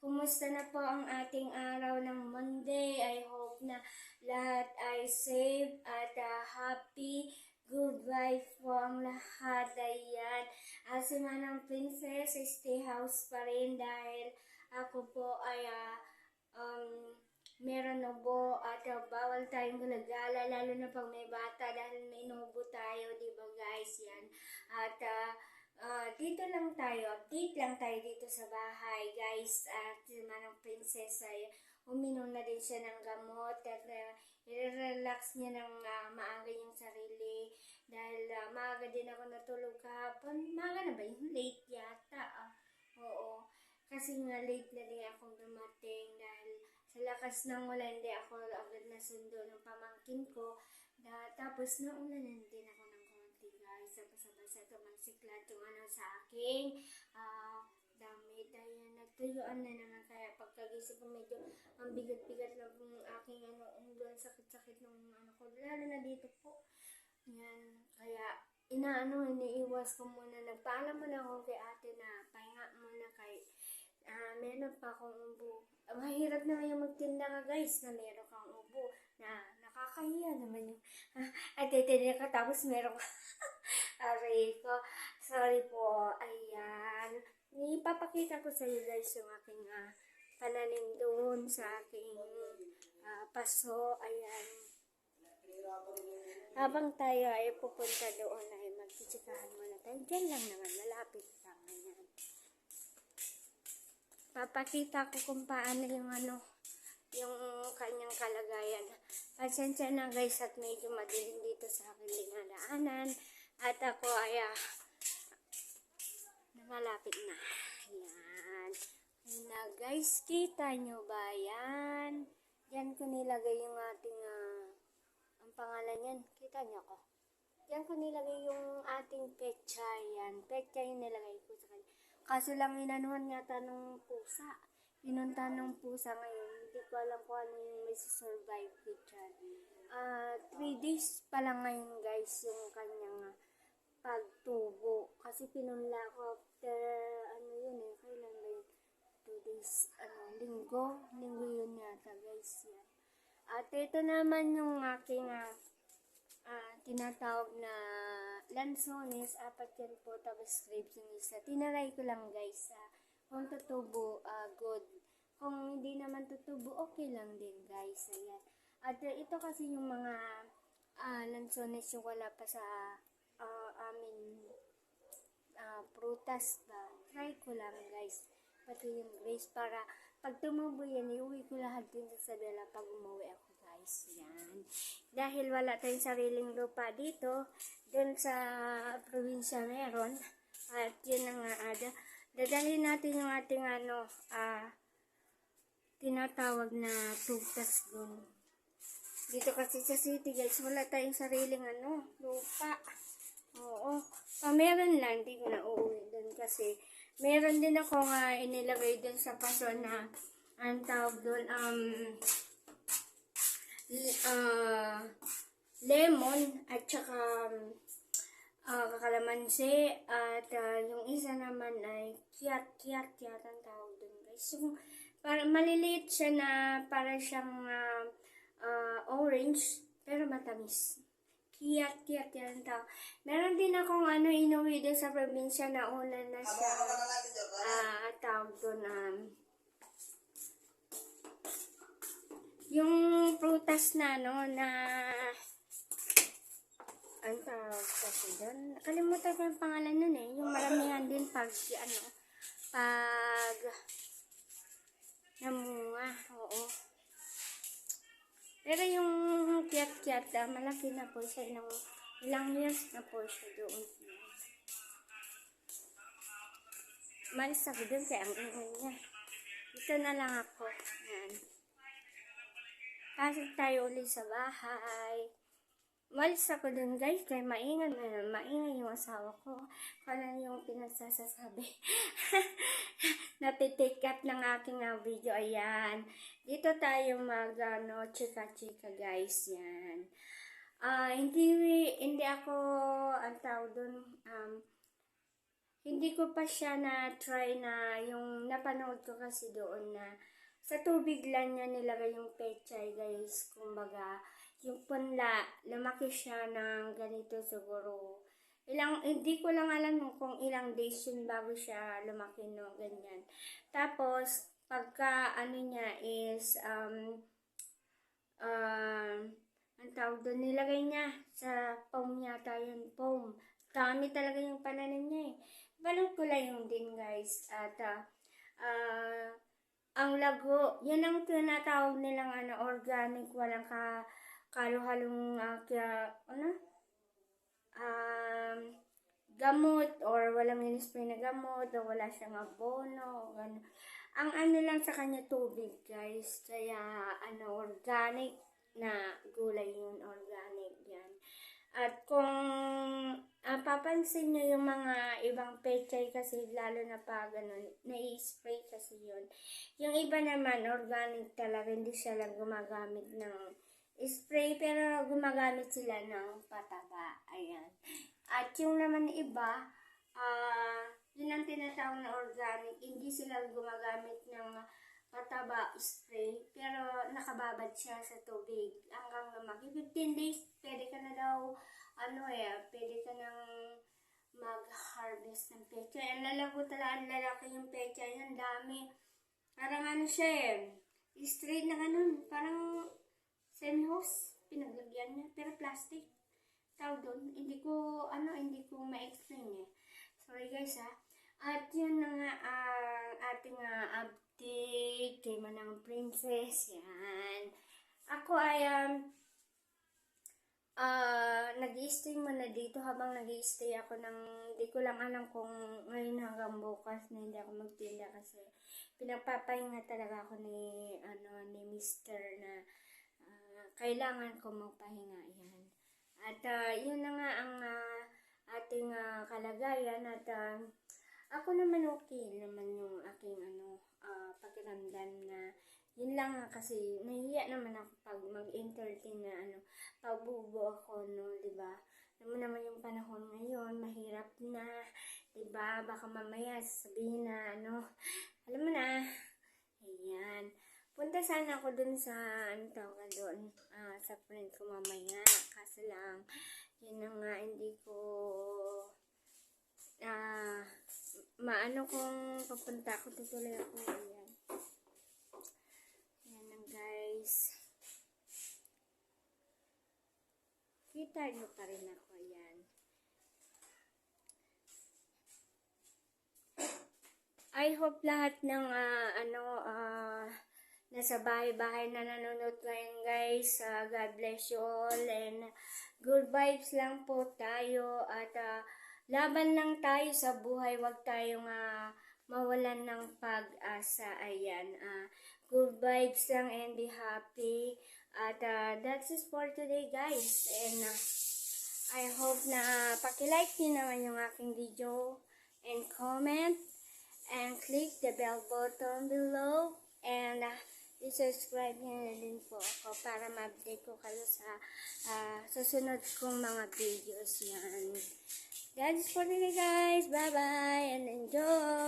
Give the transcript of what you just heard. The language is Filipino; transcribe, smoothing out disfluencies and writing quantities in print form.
Kumusta na po ang ating araw ng Monday? I hope na lahat ay safe at happy. Good life po ang lahat. Ayan. Si Manang Princess, stay house pa rin dahil ako po ay meron ubo at bawal tayong gulagala, lalo na pag may bata dahil may inubo tayo, di ba guys? Yan. At dito lang tayo, update lang tayo dito sa bahay, guys. At si Manang Princess ay uminom na din siya ng gamot at i-relax niya ng maaga yung sarili. Dahil maaga din ako natulog kahapon. Maaga na ba yun? Late yata. Oo. Kasi nga late na din akong dumating dahil sa lakas ng ulan, hindi ako agad nasundo ng pamangkin ko. Tapos naulanan din ako ng konti, guys. Basa-basa tumasiklat yung sa aking damit. Dahil nagtuyuan na naman, kaya pagkagising ko medyo ang bigat-bigat na yung aking doon sakit-sakit ng ko. Lalo na dito po. Yan. Kaya iniiwas ko muna. Nagpaalam muna ako kay ate na pahinga muna kay meron pa akong ubo. Mahirap naman yung magtinda ka, guys, na meron kang ubo. Na nakakahiya naman yung at titinda ka tapos meron ka. Aray ko. Sorry po. Ayan. Ipapakita ko sa iyo, guys, yung aking pananim doon sa aking paso. Ayan. Habang tayo ay pupunta doon ay magkitsikahan muna tayo. Diyan lang naman. Malapit lang. Ayan. Papakita ko kung paano yung yung kanyang kalagayan. Pasensya na, guys, at medyo madilim dito sa aking dinadaanan. At ako ay malapit na. Ayan. Ayan na, guys. Kita nyo ba yan? Diyan ko nilagay yung ating ang pangalan yan. Kita nyo ko. Diyan ko nilagay yung ating petsa. Yan. Petsa yung nilagay ko sa kanya. Kaso lang inanuhan yata ng pusa. Pinunta ng pusa ngayon. Hindi ko alam kung ano yung may survive ko dyan. 3 days pa lang ngayon, guys, yung kanyang pagtubo. Kasi pinunla ko after, kailan ba yun? 2 days, linggo yun yata, guys. Yan. At ito naman yung aking tinatawag na lansones, 4 yan po, tapos grapes yung isa. Tinaray ko lang, guys. Kung tutubo, good. Kung hindi naman tutubo, okay lang din, guys. Ayan. At ito kasi yung mga lansones yung wala pa sa amin prutas ba. Try ko lang, guys. Pati yung grapes para pag tumubo yan, iuwi ko lahat din sa dala pag umuwi ako, guys. Yan. Dahil wala tayong sariling lupa dito, dun sa probinsya meron. At yun na nga, dadalhin natin yung ating tinatawag na prutas dun. Dito kasi sa city, guys, wala tayong sariling lupa. Oo. Meron lang, di ko na uuwi dun kasi meron din ako inilagay dun sa paso na ang tawag dun, lemon at saka kalamansi at yung isa naman ay kiyat ang tawag dun, guys. Yung maliliit siya na para siyang orange pero matamis. Kiyat yan tao. Meron din akong inuwi din sa probinsya na una na siya tawag doon yung prutas na na ang tawag kasi doon. Nakalimutan ko yung pangalan nun yung maramihan din pag namunga. Oo. Pero yung kiyat malaki na po siya. Ilang years na po siya doon. Malis ako doon kaya ang ingay niya. Dito na lang ako. Yan. Pasok tayo ulit sa bahay. Malis ako doon, guys, kaya maingay yung asawa ko. Kaya yung pinagsasasabi. Natitake up ng aking video. Ayan. Dito tayo chika-chika, guys. Yan. Hindi ako, ang tawag doon, hindi ko pa siya na-try na yung napanood ko kasi doon na sa tubig lang niya nilagay yung pechay guys. Kumbaga, yung punla, lumaki siya ng ganito siguro. Hindi ko lang alam kung ilang days yun bago siya lumaki, no, ganyan. Tapos, pagka ano niya is, ang tawag doon, nilagay niya sa foam yata yun, foam. Dami talaga yung pananim niya eh. Balong kulay yung din guys. At ang lago, yan ang tinatawag nilang organic, walang kaluhalong gamot or walang in-spray na gamot o wala siyang abono o gano'n. Ang lang sa kanya tubig guys, kaya organic na gulay yun, organic yan. At kung papansin nyo yung mga ibang pechay kasi lalo na pa ganun, na-i-spray kasi yun. Yung iba naman, organic talaga, hindi sila lang gumagamit ng spray pero gumagamit sila ng pataba. Ayan. At yung naman iba, yun ang tinatawag na organic, hindi sila gumagamit ng pataba spray, pero nakababad siya sa tubig hanggang lumaki. 15 days, pwede ka na daw, pwede ka nang mag-harvest ng pechay. Ang lalago talaga, ang lalaki yung pechay, ang dami. Parang siya straight na ganun, parang semi-hose, pinaglagyan niya, pero plastic. Tawag doon, hindi ko ma-explain eh. Sorry guys At yun na nga ating update kay Manang Princess. Yan. Ako ay nag-i-stay muna dito habang nag-i-stay ako hindi ko lang alam kung ngayon hanggang bukas na hindi ako magtinda kasi pinagpapahinga talaga ako ni Mr. na kailangan ko magpahinga. Yan. At yun na nga ang ating kalagayan at ako naman okay naman yung aking pakiramdam na yun lang kasi nahiya naman ako pag mag-entertain na pagbubo ako, no, diba? Alam mo naman yung panahon ngayon, mahirap na, diba? Baka mamaya sabihin na alam mo na, ayan. Punta sana ako dun sa, sa friend ko mamaya, kaso lang, yun na nga, hindi ko, kung papunta ako, tutuloy ako, ayan. Ayan lang guys. Kita nyo pa rin ako, ayan. I hope lahat ng, nasa bahay-bahay na nanonood ngayon guys. God bless you all and good vibes lang po tayo at laban lang tayo sa buhay, wag tayong mawalan ng pag-asa. Ayan, good vibes lang and be happy. At that's it for today guys. And I hope na paki-like niyo naman yung aking video and comment and click the bell button below and i-subscribe niyo na din po ako para ma-update ko kayo sa susunod kong mga videos yan. That's for today guys. Bye bye and enjoy.